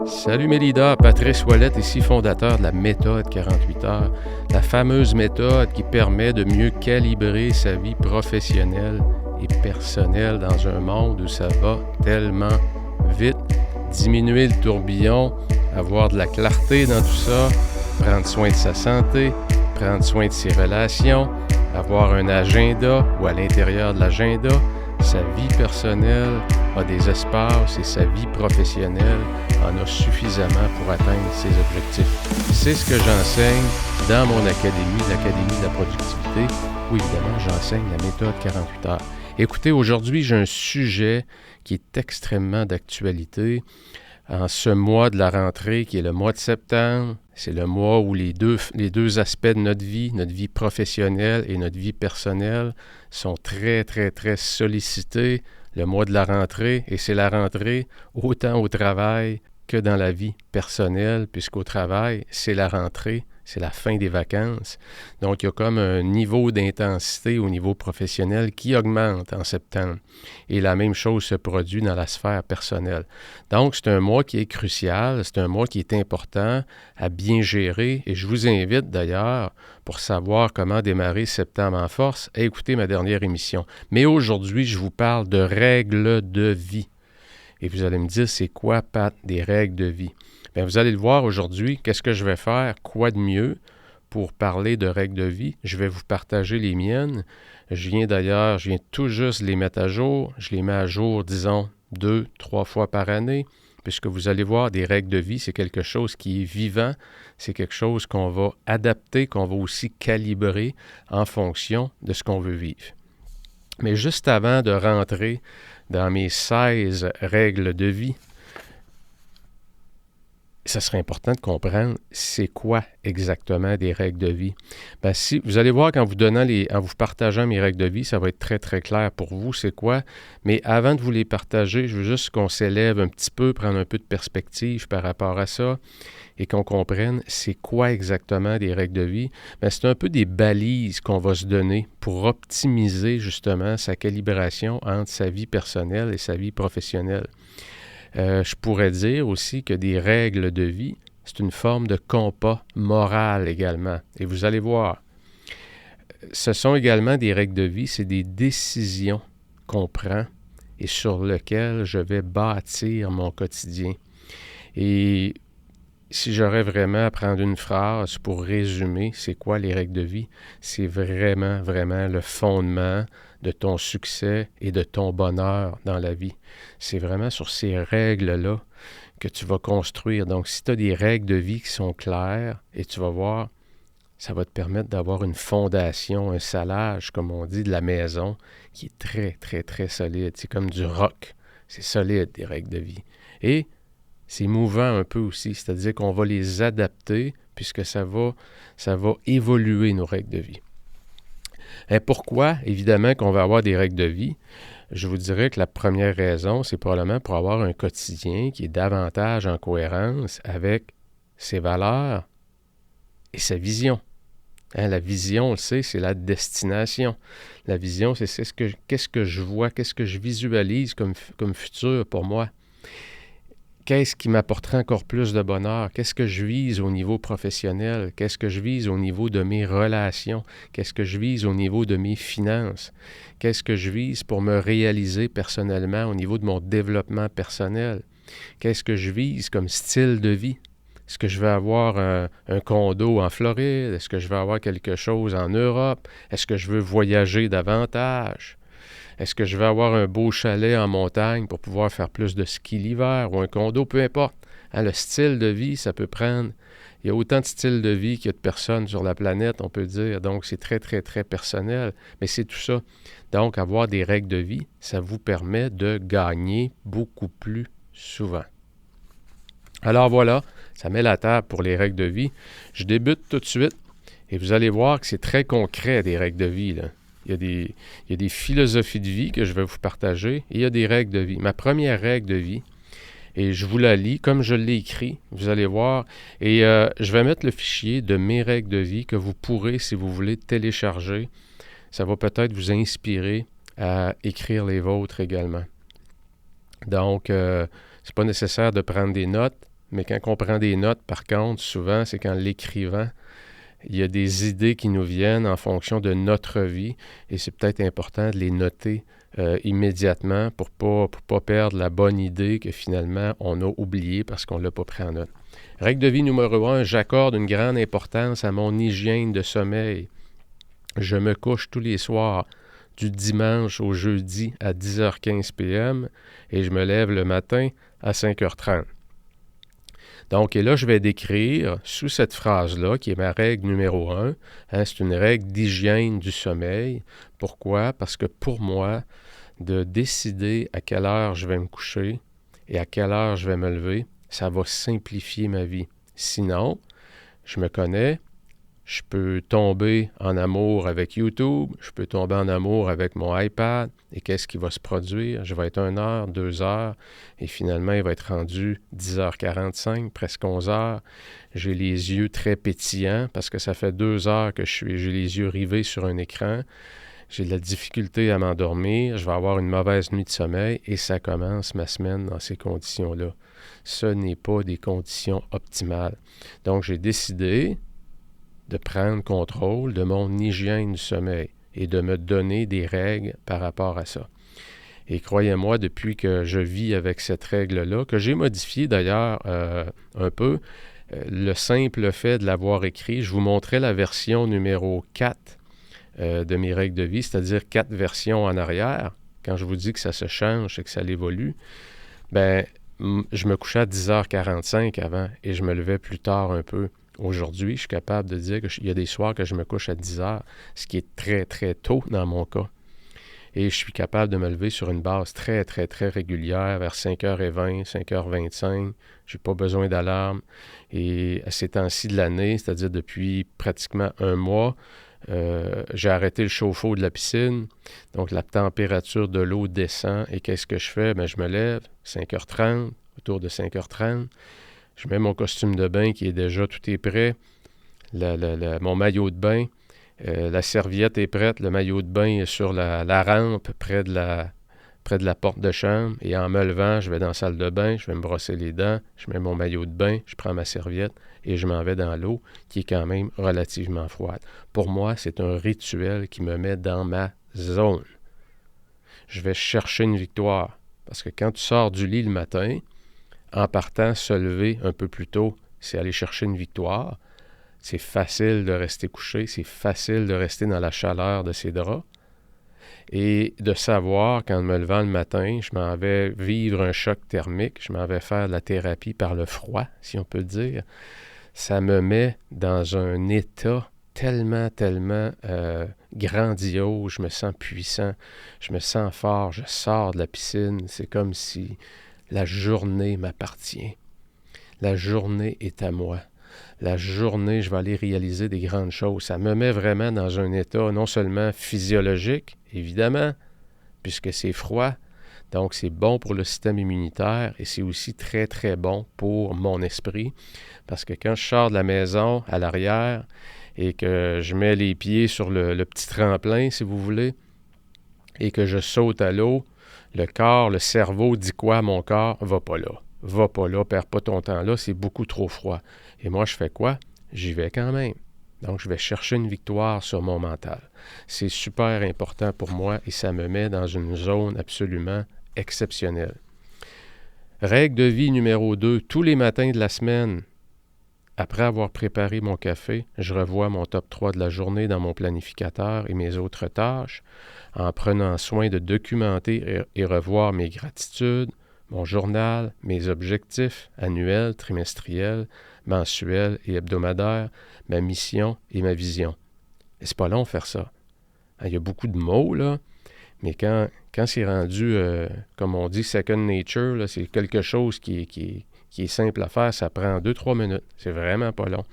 Salut Mélida, Patrice Ouellette ici, fondateur de la méthode 48 heures, la fameuse méthode qui permet de mieux calibrer sa vie professionnelle et personnelle dans un monde où ça va tellement vite, diminuer le tourbillon, avoir de la clarté dans tout ça, prendre soin de sa santé, prendre soin de ses relations, avoir un agenda ou à l'intérieur de l'agenda, sa vie personnelle a des espaces et sa vie professionnelle en a suffisamment pour atteindre ses objectifs. C'est ce que j'enseigne dans mon académie, l'Académie de la productivité, où évidemment j'enseigne la méthode 48 heures. Écoutez, aujourd'hui j'ai un sujet qui est extrêmement d'actualité. En ce mois de la rentrée, qui est le mois de septembre, c'est le mois où les deux aspects de notre vie professionnelle et notre vie personnelle, sont très, très, très sollicités. Le mois de la rentrée, et c'est la rentrée autant au travail que dans la vie personnelle, puisqu'au travail, c'est la rentrée, c'est la fin des vacances. Donc, il y a comme un niveau d'intensité au niveau professionnel qui augmente en septembre. Et la même chose se produit dans la sphère personnelle. Donc, c'est un mois qui est crucial, c'est un mois qui est important à bien gérer. Et je vous invite d'ailleurs, pour savoir comment démarrer septembre en force, à écouter ma dernière émission. Mais aujourd'hui, je vous parle de règles de vie. Et vous allez me dire, c'est quoi, Pat, des règles de vie? Bien, vous allez le voir aujourd'hui, qu'est-ce que je vais faire, quoi de mieux pour parler de règles de vie? Je vais vous partager les miennes. Je viens tout juste les mettre à jour. Je les mets à jour, disons, 2-3 fois par année, puisque vous allez voir, des règles de vie, c'est quelque chose qui est vivant, c'est quelque chose qu'on va adapter, qu'on va aussi calibrer en fonction de ce qu'on veut vivre. Mais juste avant de rentrer dans mes 16 règles de vie, ça serait important de comprendre c'est quoi exactement des règles de vie. Bien, si vous allez voir en vous partageant mes règles de vie, ça va être très très clair pour vous c'est quoi. Mais avant de vous les partager, je veux juste qu'on s'élève un petit peu, prendre un peu de perspective par rapport à ça et qu'on comprenne c'est quoi exactement des règles de vie. Bien, c'est un peu des balises qu'on va se donner pour optimiser justement sa calibration entre sa vie personnelle et sa vie professionnelle. Je pourrais dire aussi que des règles de vie, c'est une forme de compas moral également. Et vous allez voir, ce sont également des règles de vie, c'est des décisions qu'on prend et sur lesquelles je vais bâtir mon quotidien. Et si j'aurais vraiment à prendre une phrase pour résumer c'est quoi les règles de vie, c'est vraiment, vraiment le fondement de ton succès et de ton bonheur dans la vie. C'est vraiment sur ces règles-là que tu vas construire. Donc, si tu as des règles de vie qui sont claires, et tu vas voir, ça va te permettre d'avoir une fondation, un salage, comme on dit, de la maison, qui est très, très, très solide. C'est comme du roc. C'est solide, des règles de vie. Et c'est mouvant un peu aussi, c'est-à-dire qu'on va les adapter puisque ça va évoluer nos règles de vie. Et pourquoi, évidemment, qu'on va avoir des règles de vie? Je vous dirais que la première raison, c'est probablement pour avoir un quotidien qui est davantage en cohérence avec ses valeurs et sa vision. La vision, on le sait, c'est la destination. La vision, c'est qu'est-ce que je vois, qu'est-ce que je visualise comme futur pour moi. Qu'est-ce qui m'apportera encore plus de bonheur? Qu'est-ce que je vise au niveau professionnel? Qu'est-ce que je vise au niveau de mes relations? Qu'est-ce que je vise au niveau de mes finances? Qu'est-ce que je vise pour me réaliser personnellement au niveau de mon développement personnel? Qu'est-ce que je vise comme style de vie? Est-ce que je vais avoir un condo en Floride? Est-ce que je vais avoir quelque chose en Europe? Est-ce que je veux voyager davantage? Est-ce que je vais avoir un beau chalet en montagne pour pouvoir faire plus de ski l'hiver ou un condo? Peu importe. Le style de vie, ça peut prendre... Il y a autant de styles de vie qu'il y a de personnes sur la planète, on peut dire. Donc, c'est très, très, très personnel. Mais c'est tout ça. Donc, avoir des règles de vie, ça vous permet de gagner beaucoup plus souvent. Alors voilà, ça met la table pour les règles de vie. Je débute tout de suite et vous allez voir que c'est très concret, des règles de vie, là. Il y a des philosophies de vie que je vais vous partager et il y a des règles de vie. Ma première règle de vie, et je vous la lis comme je l'ai écrit, vous allez voir, et je vais mettre le fichier de mes règles de vie que vous pourrez, si vous voulez, télécharger. Ça va peut-être vous inspirer à écrire les vôtres également. Donc, c'est pas nécessaire de prendre des notes, Mais quand on prend des notes, par contre, souvent, c'est qu'en l'écrivant, il y a des idées qui nous viennent en fonction de notre vie et c'est peut-être important de les noter immédiatement pour pas perdre la bonne idée que finalement on a oubliée parce qu'on ne l'a pas pris en note. Règle de vie numéro 1, j'accorde une grande importance à mon hygiène de sommeil. Je me couche tous les soirs du dimanche au jeudi à 10h15 p.m. et je me lève le matin à 5h30. Donc, et là, je vais décrire sous cette phrase-là, qui est ma règle numéro 1, c'est une règle d'hygiène du sommeil. Pourquoi? Parce que pour moi, de décider à quelle heure je vais me coucher et à quelle heure je vais me lever, ça va simplifier ma vie. Sinon, je me connais, je peux tomber en amour avec YouTube, je peux tomber en amour avec mon iPad, et qu'est-ce qui va se produire? Je vais être 1 heure, 2 heures, et finalement, il va être rendu 10h45, presque 11 heures. J'ai les yeux très pétillants, parce que ça fait 2 heures que j'ai les yeux rivés sur un écran. J'ai de la difficulté à m'endormir, je vais avoir une mauvaise nuit de sommeil, et ça commence ma semaine dans ces conditions-là. Ce n'est pas des conditions optimales. Donc, j'ai décidé de prendre contrôle de mon hygiène du sommeil et de me donner des règles par rapport à ça. Et croyez-moi, depuis que je vis avec cette règle-là, que j'ai modifiée d'ailleurs un peu, le simple fait de l'avoir écrit, je vous montrais la version numéro 4 de mes règles de vie, c'est-à-dire 4 versions en arrière. Quand je vous dis que ça se change et que ça évolue, je me couchais à 10h45 avant et je me levais plus tard un peu. Aujourd'hui, je suis capable de dire qu'il y a des soirs que je me couche à 10 heures, ce qui est très, très tôt dans mon cas. Et je suis capable de me lever sur une base très, très, très régulière, vers 5h20, 5h25. Je n'ai pas besoin d'alarme. Et à ces temps-ci de l'année, c'est-à-dire depuis pratiquement 1 mois, j'ai arrêté le chauffe-eau de la piscine. Donc, la température de l'eau descend. Et qu'est-ce que je fais? Je me lève, 5h30, autour de 5h30. Je mets mon costume de bain qui est déjà, tout est prêt. Mon maillot de bain, la serviette est prête. Le maillot de bain est sur la rampe près de la porte de chambre. Et en me levant, je vais dans la salle de bain, je vais me brosser les dents, je mets mon maillot de bain, je prends ma serviette et je m'en vais dans l'eau qui est quand même relativement froide. Pour moi, c'est un rituel qui me met dans ma zone. Je vais chercher une victoire. Parce que quand tu sors du lit le matin, en partant, se lever un peu plus tôt, c'est aller chercher une victoire. C'est facile de rester couché, c'est facile de rester dans la chaleur de ses draps. Et de savoir qu'en me levant le matin, je m'en vais vivre un choc thermique, je m'en vais faire de la thérapie par le froid, si on peut le dire, ça me met dans un état tellement grandiose, je me sens puissant, je me sens fort, je sors de la piscine, c'est comme si la journée m'appartient. La journée est à moi. La journée, je vais aller réaliser des grandes choses. Ça me met vraiment dans un état non seulement physiologique, évidemment, puisque c'est froid, donc c'est bon pour le système immunitaire et c'est aussi très, très bon pour mon esprit, parce que quand je sors de la maison à l'arrière et que je mets les pieds sur le petit tremplin, si vous voulez, et que je saute à l'eau, le corps, le cerveau dit quoi à mon corps? Va pas là, perds pas ton temps là, c'est beaucoup trop froid. Et moi, je fais quoi? J'y vais quand même. Donc, je vais chercher une victoire sur mon mental. C'est super important pour moi et ça me met dans une zone absolument exceptionnelle. Règle de vie numéro 2, tous les matins de la semaine, après avoir préparé mon café, je revois mon top 3 de la journée dans mon planificateur et mes autres tâches, en prenant soin de documenter et revoir mes gratitudes, mon journal, mes objectifs annuels, trimestriels, mensuels et hebdomadaires, ma mission et ma vision. Et c'est pas long faire ça. Il y a beaucoup de mots, là, mais quand c'est rendu, comme on dit, second nature, là, c'est quelque chose qui est simple à faire, ça prend 2-3 minutes. C'est vraiment pas long.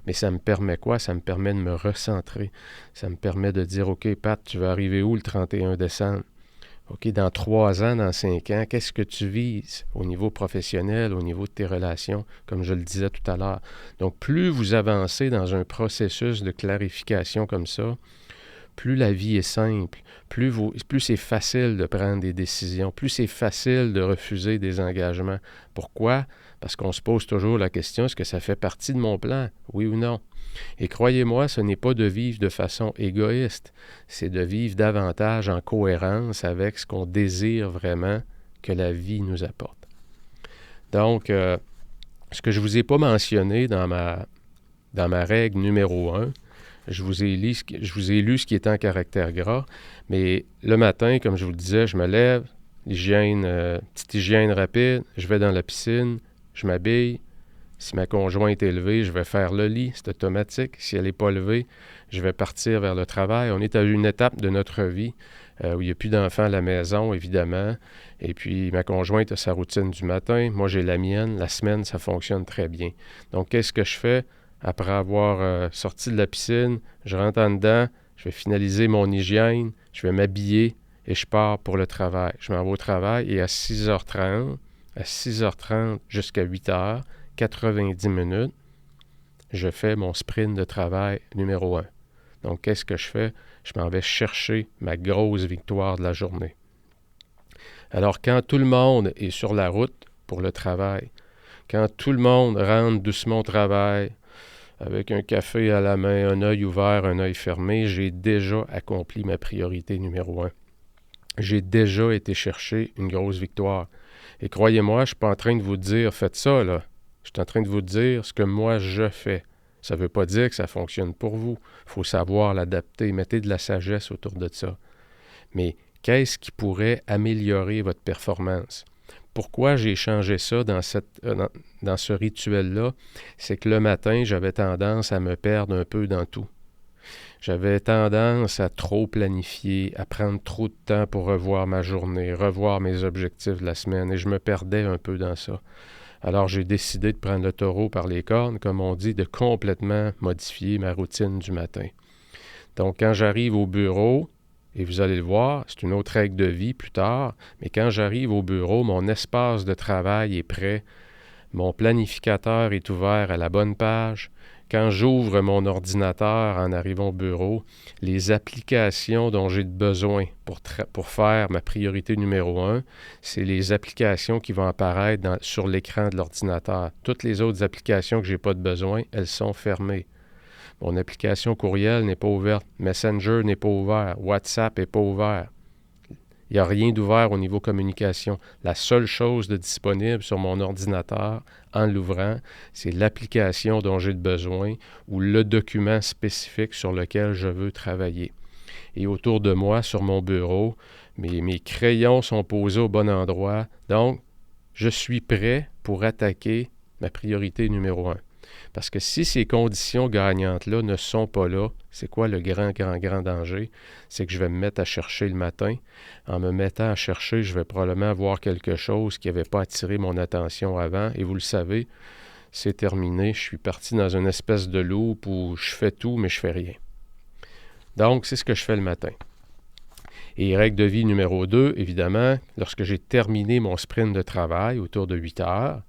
Mais ça me permet quoi? Ça me permet de me recentrer. Ça me permet de dire, OK, Pat, tu vas arriver où le 31 décembre? OK, dans 3 ans, dans 5 ans, qu'est-ce que tu vises au niveau professionnel, au niveau de tes relations, comme je le disais tout à l'heure. Donc, plus vous avancez dans un processus de clarification comme ça, plus la vie est simple, plus c'est facile de prendre des décisions, plus c'est facile de refuser des engagements. Pourquoi? Parce qu'on se pose toujours la question, est-ce que ça fait partie de mon plan? Oui ou non? Et croyez-moi, ce n'est pas de vivre de façon égoïste, c'est de vivre davantage en cohérence avec ce qu'on désire vraiment que la vie nous apporte. Donc, ce que je ne vous ai pas mentionné dans ma règle numéro 1, je vous ai lu ce qui est en caractère gras, mais le matin, comme je vous le disais, je me lève, petite hygiène rapide, je vais dans la piscine, je m'habille. Si ma conjointe est levée, je vais faire le lit, c'est automatique. Si elle n'est pas levée, je vais partir vers le travail. On est à une étape de notre vie où il n'y a plus d'enfants à la maison, évidemment. Et puis, ma conjointe a sa routine du matin. Moi, j'ai la mienne. La semaine, ça fonctionne très bien. Donc, qu'est-ce que je fais? Après avoir sorti de la piscine, je rentre en dedans, je vais finaliser mon hygiène, je vais m'habiller et je pars pour le travail. Je m'en vais au travail et à 6h30 jusqu'à 8h, 90 minutes, je fais mon sprint de travail numéro 1. Donc, qu'est-ce que je fais? Je m'en vais chercher ma grosse victoire de la journée. Alors, quand tout le monde est sur la route pour le travail, quand tout le monde rentre doucement au travail, avec un café à la main, un œil ouvert, un œil fermé, j'ai déjà accompli ma priorité numéro 1. J'ai déjà été chercher une grosse victoire. Et croyez-moi, je ne suis pas en train de vous dire « faites ça », là. Je suis en train de vous dire ce que moi je fais. Ça ne veut pas dire que ça fonctionne pour vous. Il faut savoir l'adapter. Mettez de la sagesse autour de ça. Mais qu'est-ce qui pourrait améliorer votre performance? Pourquoi j'ai changé ça dans ce rituel-là? C'est que le matin, j'avais tendance à me perdre un peu dans tout. J'avais tendance à trop planifier, à prendre trop de temps pour revoir ma journée, revoir mes objectifs de la semaine, et je me perdais un peu dans ça. Alors, j'ai décidé de prendre le taureau par les cornes, comme on dit, de complètement modifier ma routine du matin. Donc, quand j'arrive au bureau, et vous allez le voir, c'est une autre règle de vie plus tard, mais quand j'arrive au bureau, mon espace de travail est prêt, mon planificateur est ouvert à la bonne page. Quand j'ouvre mon ordinateur en arrivant au bureau, les applications dont j'ai besoin pour faire ma priorité numéro 1, c'est les applications qui vont apparaître sur l'écran de l'ordinateur. Toutes les autres applications que je n'ai pas de besoin, elles sont fermées. Mon application courriel n'est pas ouverte, Messenger n'est pas ouvert, WhatsApp n'est pas ouvert. Il n'y a rien d'ouvert au niveau communication. La seule chose de disponible sur mon ordinateur, en l'ouvrant, c'est l'application dont j'ai besoin ou le document spécifique sur lequel je veux travailler. Et autour de moi, sur mon bureau, mes crayons sont posés au bon endroit. Donc, je suis prêt pour attaquer ma priorité numéro 1. Parce que si ces conditions gagnantes-là ne sont pas là, c'est quoi le grand danger? C'est que je vais me mettre à chercher le matin. En me mettant à chercher, je vais probablement voir quelque chose qui n'avait pas attiré mon attention avant. Et vous le savez, c'est terminé. Je suis parti dans une espèce de loop où je fais tout, mais je fais rien. Donc, c'est ce que je fais le matin. Et règle de vie numéro 2, évidemment, lorsque j'ai terminé mon sprint de travail autour de 8 heures,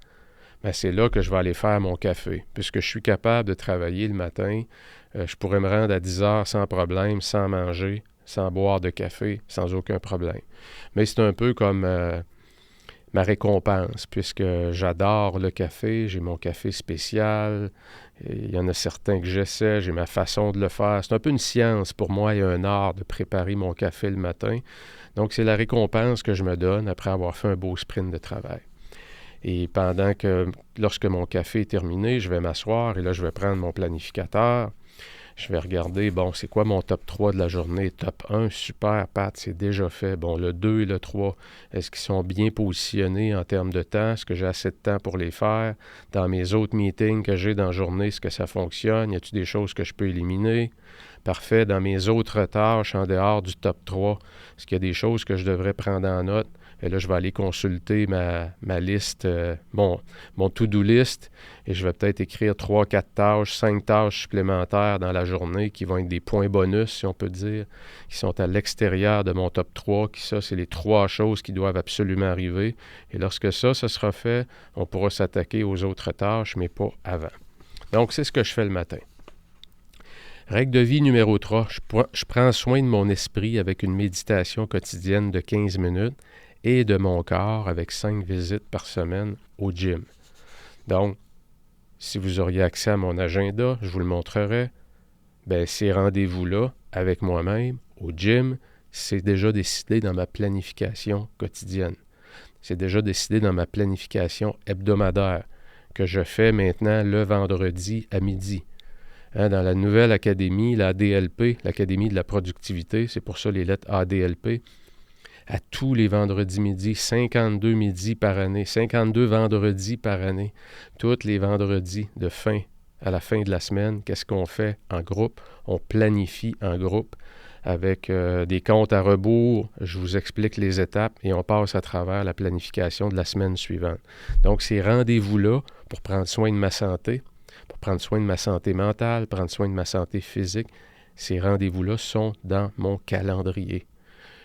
ben c'est là que je vais aller faire mon café. Puisque je suis capable de travailler le matin, je pourrais me rendre à 10 heures sans problème, sans manger, sans boire de café, sans aucun problème. Mais c'est un peu comme ma récompense, puisque j'adore le café, j'ai mon café spécial, il y en a certains que j'essaie, j'ai ma façon de le faire. C'est un peu une science pour moi et un art de préparer mon café le matin. Donc, c'est la récompense que je me donne après avoir fait un beau sprint de travail. Et lorsque mon café est terminé, je vais m'asseoir et là, je vais prendre mon planificateur. Je vais regarder, c'est quoi mon top 3 de la journée? Top 1, super, Pat, c'est déjà fait. Bon, le 2 et le 3, est-ce qu'ils sont bien positionnés en termes de temps? Est-ce que j'ai assez de temps pour les faire? Dans mes autres meetings que j'ai dans la journée, est-ce que ça fonctionne? Y a-t-il des choses que je peux éliminer? Parfait. Dans mes autres tâches, en dehors du top 3, est-ce qu'il y a des choses que je devrais prendre en note? Et là, je vais aller consulter ma liste, mon to-do list, et je vais peut-être écrire 3, 4 tâches, 5 tâches supplémentaires dans la journée qui vont être des points bonus, si on peut dire, qui sont à l'extérieur de mon top 3, ça, c'est les 3 choses qui doivent absolument arriver. Et lorsque ça sera fait, on pourra s'attaquer aux autres tâches, mais pas avant. Donc, c'est ce que je fais le matin. Règle de vie numéro 3, je prends soin de mon esprit avec une méditation quotidienne de 15 minutes et de mon corps avec 5 visites par semaine au gym. Donc, si vous auriez accès à mon agenda, je vous le montrerai, ces rendez-vous-là avec moi-même au gym, c'est déjà décidé dans ma planification quotidienne. C'est déjà décidé dans ma planification hebdomadaire que je fais maintenant le vendredi à midi. Dans la nouvelle académie, la ADLP, l'Académie de la productivité, c'est pour ça les lettres ADLP, à tous les vendredis midi, 52 midis par année, 52 vendredis par année, tous les vendredis à la fin de la semaine, qu'est-ce qu'on fait en groupe? On planifie en groupe avec des comptes à rebours. Je vous explique les étapes et on passe à travers la planification de la semaine suivante. Donc, ces rendez-vous-là pour prendre soin de ma santé, pour prendre soin de ma santé mentale, prendre soin de ma santé physique, ces rendez-vous-là sont dans mon calendrier.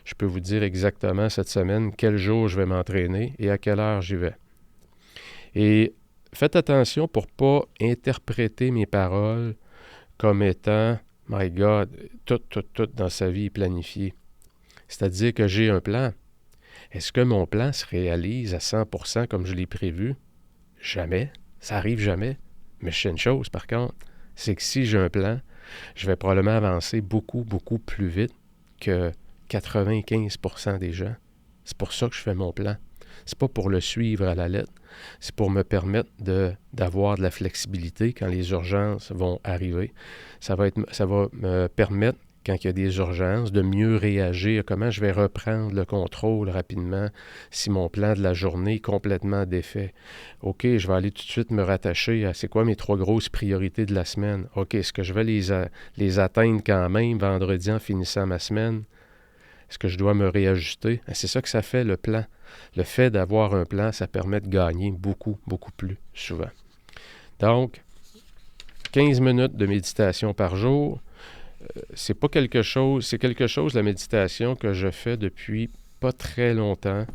Je peux vous dire exactement cette semaine quel jour je vais m'entraîner et à quelle heure j'y vais. Et faites attention pour ne pas interpréter mes paroles comme étant « My God, tout dans sa vie est planifié ». C'est-à-dire que j'ai un plan. Est-ce que mon plan se réalise à 100% comme je l'ai prévu? Jamais. Ça arrive jamais. Mais je sais une chose, par contre, c'est que si j'ai un plan, je vais probablement avancer beaucoup, beaucoup plus vite que 95% des gens. C'est pour ça que je fais mon plan. C'est pas pour le suivre à la lettre. C'est pour me permettre d'avoir de la flexibilité quand les urgences vont arriver. Ça va me permettre, quand il y a des urgences, de mieux réagir, comment je vais reprendre le contrôle rapidement si mon plan de la journée est complètement défait. OK, je vais aller tout de suite me rattacher à c'est quoi mes 3 grosses priorités de la semaine. OK, est-ce que je vais les atteindre quand même vendredi en finissant ma semaine? Est-ce que je dois me réajuster? C'est ça que ça fait, le plan. Le fait d'avoir un plan, ça permet de gagner beaucoup, beaucoup plus souvent. Donc, 15 minutes de méditation par jour, c'est quelque chose, la méditation, que je fais depuis pas très longtemps.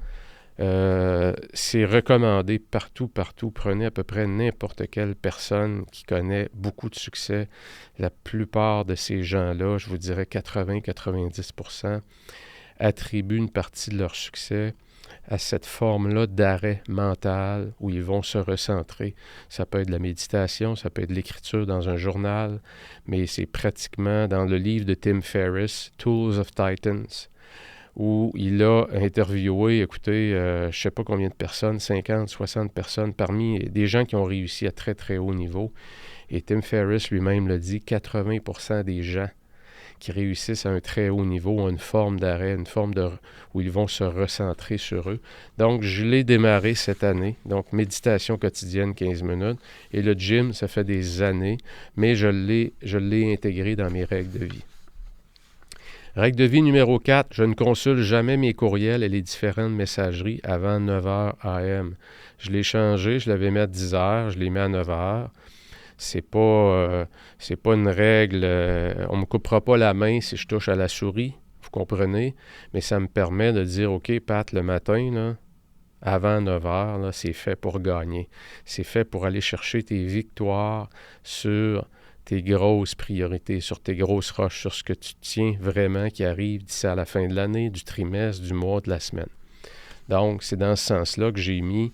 C'est recommandé partout. Prenez à peu près n'importe quelle personne qui connaît beaucoup de succès. La plupart de ces gens-là, je vous dirais 80-90%, attribuent une partie de leur succès à cette forme-là d'arrêt mental où ils vont se recentrer. Ça peut être de la méditation, ça peut être de l'écriture dans un journal, mais c'est pratiquement dans le livre de Tim Ferriss, Tools of Titans, où il a interviewé, écoutez, je ne sais pas combien de personnes, 50, 60 personnes, parmi des gens qui ont réussi à très, très haut niveau. Et Tim Ferriss lui-même le dit, 80% des gens qui réussissent à un très haut niveau ont une forme d'arrêt, où ils vont se recentrer sur eux. Donc, je l'ai démarré cette année. Donc, méditation quotidienne, 15 minutes. Et le gym, ça fait des années, mais je l'ai intégré dans mes règles de vie. Règle de vie numéro 4, je ne consulte jamais mes courriels et les différentes messageries avant 9h AM. Je l'ai changé, je l'avais mis à 10h, je l'ai mis à 9h. C'est pas une règle, on ne me coupera pas la main si je touche à la souris, vous comprenez, mais ça me permet de dire, OK, Pat, le matin, là, avant 9h, là, c'est fait pour gagner. C'est fait pour aller chercher tes victoires sur tes grosses priorités, sur tes grosses roches, sur ce que tu tiens vraiment qui arrive d'ici à la fin de l'année, du trimestre, du mois, de la semaine. Donc, c'est dans ce sens-là que j'ai mis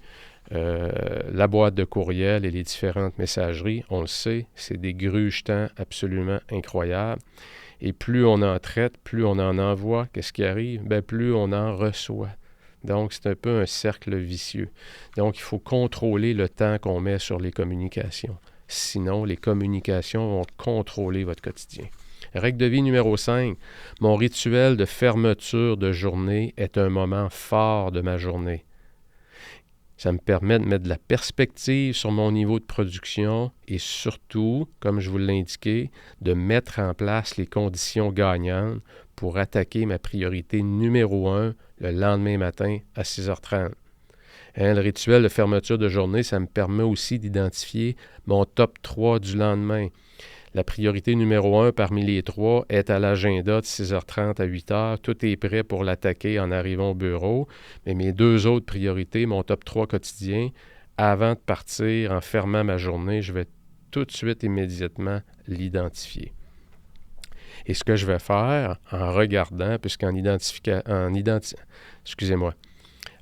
la boîte de courriel et les différentes messageries. On le sait, c'est des gruge-temps absolument incroyables. Et plus on en traite, plus on en envoie, qu'est-ce qui arrive? Plus on en reçoit. Donc, c'est un peu un cercle vicieux. Donc, il faut contrôler le temps qu'on met sur les communications. Sinon, les communications vont contrôler votre quotidien. Règle de vie numéro 5. Mon rituel de fermeture de journée est un moment fort de ma journée. Ça me permet de mettre de la perspective sur mon niveau de production et surtout, comme je vous l'ai indiqué, de mettre en place les conditions gagnantes pour attaquer ma priorité numéro 1 le lendemain matin à 6h30. Le rituel de fermeture de journée, ça me permet aussi d'identifier mon top 3 du lendemain. La priorité numéro 1 parmi les 3 est à l'agenda de 6h30 à 8h. Tout est prêt pour l'attaquer en arrivant au bureau. Mais mes 2 autres priorités, mon top 3 quotidien, avant de partir, en fermant ma journée, je vais tout de suite, immédiatement, l'identifier. Et ce que je vais faire en regardant, puisqu'en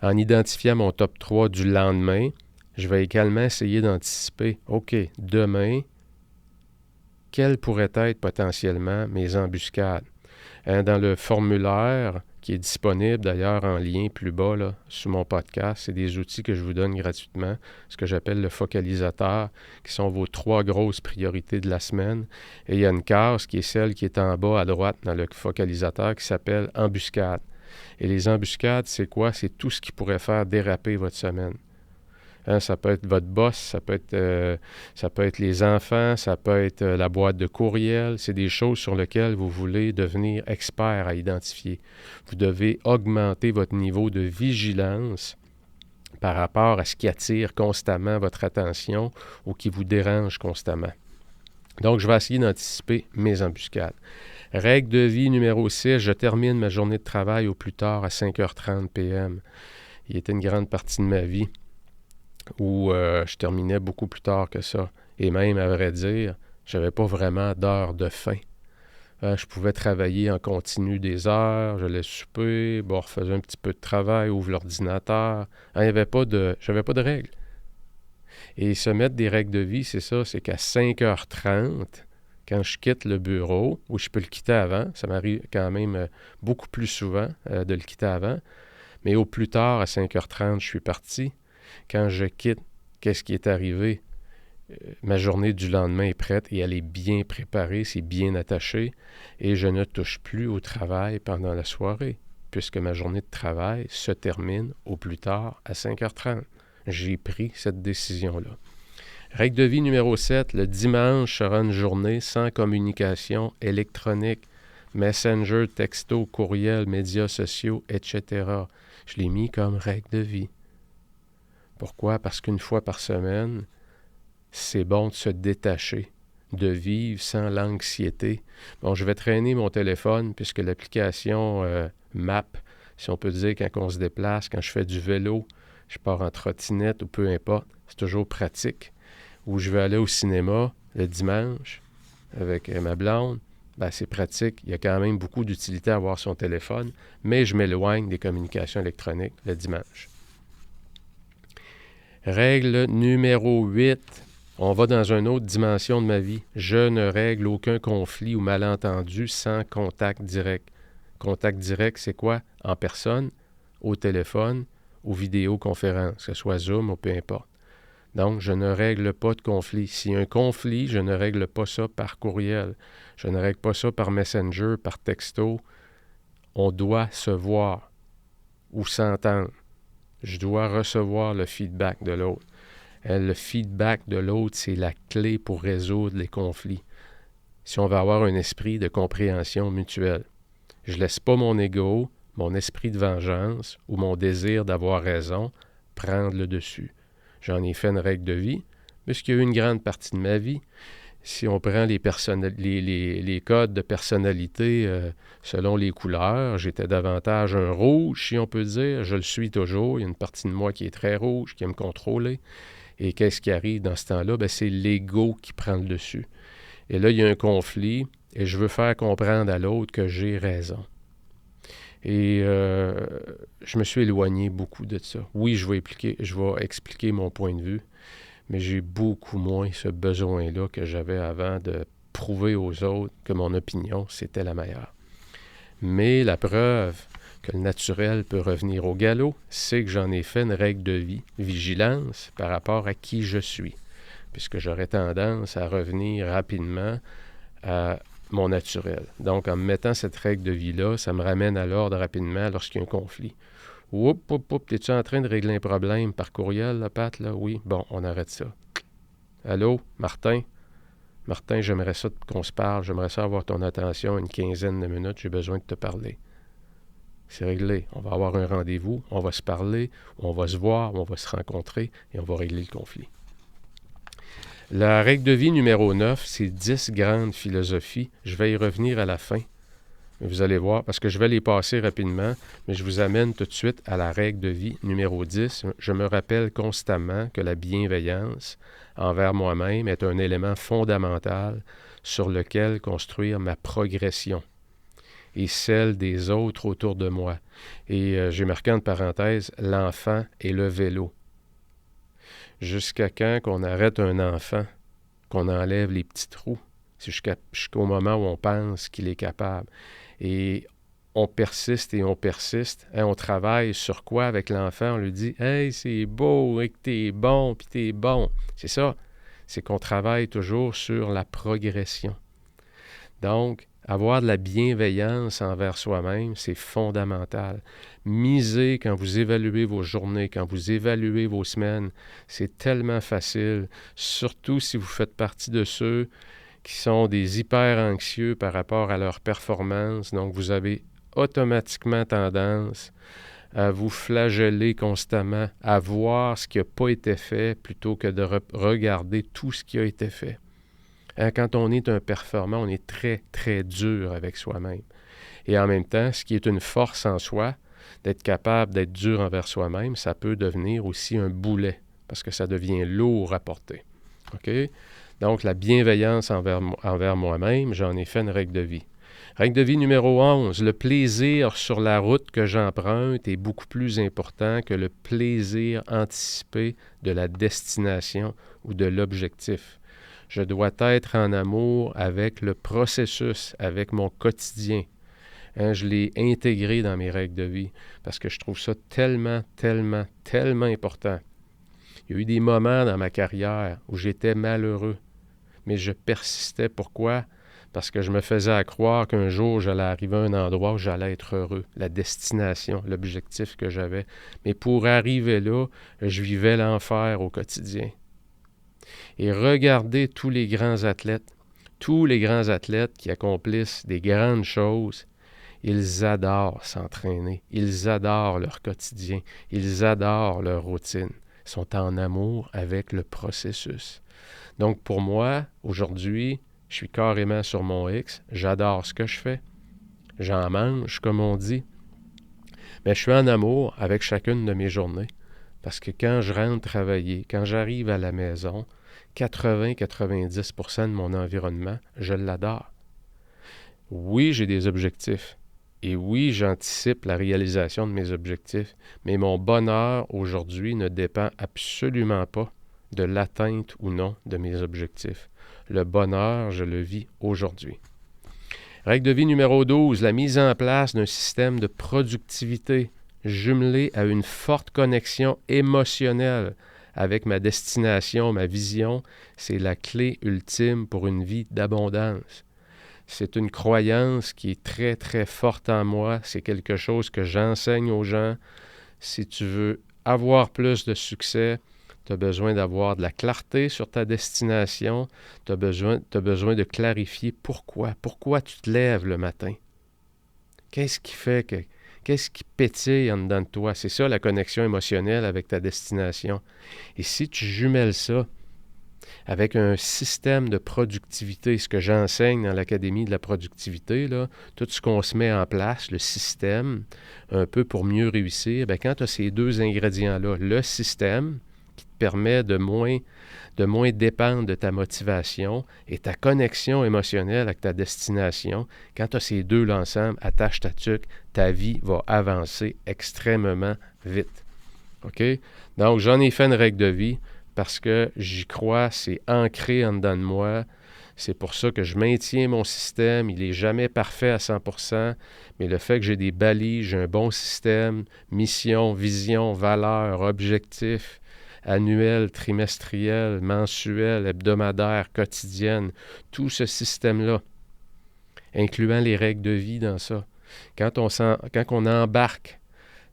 en identifiant mon top 3 du lendemain, je vais également essayer d'anticiper, OK, demain, quelles pourraient être potentiellement mes embuscades? Dans le formulaire qui est disponible d'ailleurs en lien plus bas là, sous mon podcast, c'est des outils que je vous donne gratuitement, ce que j'appelle le focalisateur, qui sont vos 3 grosses priorités de la semaine. Et il y a une case qui est celle qui est en bas à droite dans le focalisateur qui s'appelle embuscade. Et les embuscades, c'est quoi? C'est tout ce qui pourrait faire déraper votre semaine. Ça peut être votre boss, ça peut être les enfants, ça peut être la boîte de courriel. C'est des choses sur lesquelles vous voulez devenir expert à identifier. Vous devez augmenter votre niveau de vigilance par rapport à ce qui attire constamment votre attention ou qui vous dérange constamment. Donc, je vais essayer d'anticiper mes embuscades. Règle de vie numéro 6, je termine ma journée de travail au plus tard à 5h30 p.m. Il était une grande partie de ma vie où je terminais beaucoup plus tard que ça. Et même, à vrai dire, je n'avais pas vraiment d'heure de fin. Je pouvais travailler en continu des heures, je l'ai souper, refaisais un petit peu de travail, ouvre l'ordinateur. J'avais pas de règles. Et se mettre des règles de vie, c'est ça, c'est qu'à 5h30, quand je quitte le bureau, ou je peux le quitter avant, ça m'arrive quand même beaucoup plus souvent de le quitter avant, mais au plus tard, à 5h30, je suis parti. Quand je quitte, qu'est-ce qui est arrivé? Ma journée du lendemain est prête et elle est bien préparée, c'est bien attaché et je ne touche plus au travail pendant la soirée puisque ma journée de travail se termine au plus tard à 5h30. J'ai pris cette décision-là. Règle de vie numéro 7, le dimanche sera une journée sans communication électronique, messenger, texto, courriel, médias sociaux, etc. Je l'ai mis comme règle de vie. Pourquoi? Parce qu'une fois par semaine, c'est bon de se détacher, de vivre sans l'anxiété. Bon, je vais traîner mon téléphone puisque l'application Map, si on peut dire, quand on se déplace, quand je fais du vélo, je pars en trottinette ou peu importe, c'est toujours pratique. Ou je vais aller au cinéma le dimanche avec ma blonde, c'est pratique. Il y a quand même beaucoup d'utilité à avoir son téléphone, mais je m'éloigne des communications électroniques le dimanche. Règle numéro 8. On va dans une autre dimension de ma vie. Je ne règle aucun conflit ou malentendu sans contact direct. Contact direct, c'est quoi? En personne, au téléphone, ou vidéoconférence, que ce soit Zoom ou peu importe. Donc, je ne règle pas de conflit. S'il y a un conflit, je ne règle pas ça par courriel. Je ne règle pas ça par Messenger, par texto. On doit se voir ou s'entendre. Je dois recevoir le feedback de l'autre. Le feedback de l'autre, c'est la clé pour résoudre les conflits. Si on veut avoir un esprit de compréhension mutuelle. Je ne laisse pas mon ego, mon esprit de vengeance ou mon désir d'avoir raison prendre le dessus. J'en ai fait une règle de vie, puisqu'il y a eu une grande partie de ma vie. Si on prend les codes de personnalité selon les couleurs, j'étais davantage un rouge, si on peut dire. Je le suis toujours. Il y a une partie de moi qui est très rouge, qui aime contrôler. Et qu'est-ce qui arrive dans ce temps-là? C'est l'ego qui prend le dessus. Et là, il y a un conflit et je veux faire comprendre à l'autre que j'ai raison. Et je me suis éloigné beaucoup de ça. Oui, je vais expliquer mon point de vue, mais j'ai beaucoup moins ce besoin-là que j'avais avant de prouver aux autres que mon opinion, c'était la meilleure. Mais la preuve que le naturel peut revenir au galop, c'est que j'en ai fait une règle de vie, vigilance par rapport à qui je suis, puisque j'aurais tendance à revenir rapidement à mon naturel. Donc, en me mettant cette règle de vie-là, ça me ramène à l'ordre rapidement lorsqu'il y a un conflit. T'es-tu en train de régler un problème par courriel, là, Pat, là? Oui, bon, on arrête ça. Allô, Martin? Martin, j'aimerais ça qu'on se parle, j'aimerais ça avoir ton attention une quinzaine de minutes, j'ai besoin de te parler. C'est réglé. On va avoir un rendez-vous, on va se parler, on va se voir, on va se rencontrer et on va régler le conflit. La règle de vie numéro 9, c'est 10 grandes philosophies. Je vais y revenir à la fin Vous allez voir, parce que je vais les passer rapidement, mais je vous amène tout de suite à la règle de vie numéro 10. Je me rappelle constamment que la bienveillance envers moi-même est un élément fondamental sur lequel construire ma progression et celle des autres autour de moi. Et j'ai marqué entre parenthèses l'enfant et le vélo. Jusqu'à quand qu'on arrête un enfant, qu'on enlève les petits trous? C'est jusqu'au moment où on pense qu'il est capable. Et on persiste et on persiste. Hein, on travaille sur quoi avec l'enfant? On lui dit « Hey, c'est beau, et que t'es bon, puis t'es bon. » C'est ça. C'est qu'on travaille toujours sur la progression. Donc, avoir de la bienveillance envers soi-même, c'est fondamental. Misez quand vous évaluez vos journées, quand vous évaluez vos semaines, c'est tellement facile, surtout si vous faites partie de ceux qui sont des hyper anxieux par rapport à leur performance. Donc, vous avez automatiquement tendance à vous flageller constamment, à voir ce qui n'a pas été fait plutôt que de regarder tout ce qui a été fait. Quand on est un performant, on est très, très dur avec soi-même. Et en même temps, ce qui est une force en soi, d'être capable d'être dur envers soi-même, ça peut devenir aussi un boulet, parce que ça devient lourd à porter. OK? Donc, la bienveillance envers moi-même, j'en ai fait une règle de vie. Règle de vie numéro 11, le plaisir sur la route que j'emprunte est beaucoup plus important que le plaisir anticipé de la destination ou de l'objectif. Je dois être en amour avec le processus, avec mon quotidien. Hein, je l'ai intégré dans mes règles de vie parce que je trouve ça tellement, tellement, tellement important. Il y a eu des moments dans ma carrière où j'étais malheureux, mais je persistais. Pourquoi? Parce que je me faisais croire qu'un jour, j'allais arriver à un endroit où j'allais être heureux, la destination, l'objectif que j'avais. Mais pour arriver là, je vivais l'enfer au quotidien. Et regardez tous les grands athlètes qui accomplissent des grandes choses, ils adorent s'entraîner, ils adorent leur quotidien, ils adorent leur routine, ils sont en amour avec le processus. Donc pour moi, aujourd'hui, je suis carrément sur mon X, j'adore ce que je fais, j'en mange comme on dit, mais je suis en amour avec chacune de mes journées, parce que quand je rentre travailler, quand j'arrive à la maison, 80-90% de mon environnement, je l'adore. Oui, j'ai des objectifs. Et oui, j'anticipe la réalisation de mes objectifs. Mais mon bonheur aujourd'hui ne dépend absolument pas de l'atteinte ou non de mes objectifs. Le bonheur, je le vis aujourd'hui. Règle de vie numéro 12, la mise en place d'un système de productivité jumelé à une forte connexion émotionnelle avec ma destination, ma vision, c'est la clé ultime pour une vie d'abondance. C'est une croyance qui est très, très forte en moi. C'est quelque chose que j'enseigne aux gens. Si tu veux avoir plus de succès, tu as besoin d'avoir de la clarté sur ta destination. Tu as besoin de clarifier pourquoi. Pourquoi tu te lèves le matin? Qu'est-ce qui pétille en dedans de toi? C'est ça la connexion émotionnelle avec ta destination. Et si tu jumelles ça avec un système de productivité, ce que j'enseigne dans l'Académie de la productivité, là, tout ce qu'on se met en place, le système, un peu pour mieux réussir, bien, quand tu as ces deux ingrédients-là, le système qui te permet de moins dépendre de ta motivation et ta connexion émotionnelle avec ta destination, quand tu as ces deux-là ensemble, attache ta tuque, ta vie va avancer extrêmement vite. OK? Donc, j'en ai fait une règle de vie parce que j'y crois, c'est ancré en dedans de moi. C'est pour ça que je maintiens mon système. Il n'est jamais parfait à 100%, mais le fait que j'ai des balises, j'ai un bon système, mission, vision, valeur, objectif, annuel, trimestriel, mensuel, hebdomadaire, quotidienne, tout ce système-là, incluant les règles de vie dans ça. Quand on embarque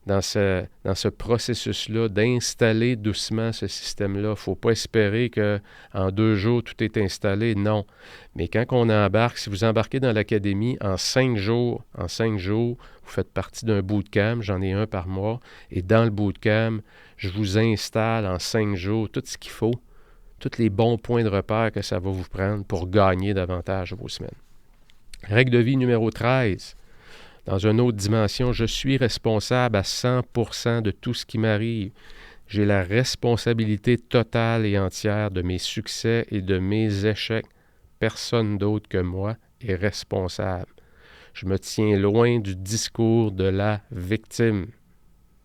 dans ce processus-là, d'installer doucement ce système-là. Il ne faut pas espérer qu'en 2 jours, tout est installé. Non. Mais quand on embarque, si vous embarquez dans l'Académie, en 5 jours, vous faites partie d'un bootcamp, j'en ai un par mois, et dans le bootcamp, je vous installe en 5 jours tout ce qu'il faut, tous les bons points de repère que ça va vous prendre pour gagner davantage vos semaines. Règle de vie numéro 13. Dans une autre dimension, je suis responsable à 100% de tout ce qui m'arrive. J'ai la responsabilité totale et entière de mes succès et de mes échecs. Personne d'autre que moi est responsable. Je me tiens loin du discours de la victime.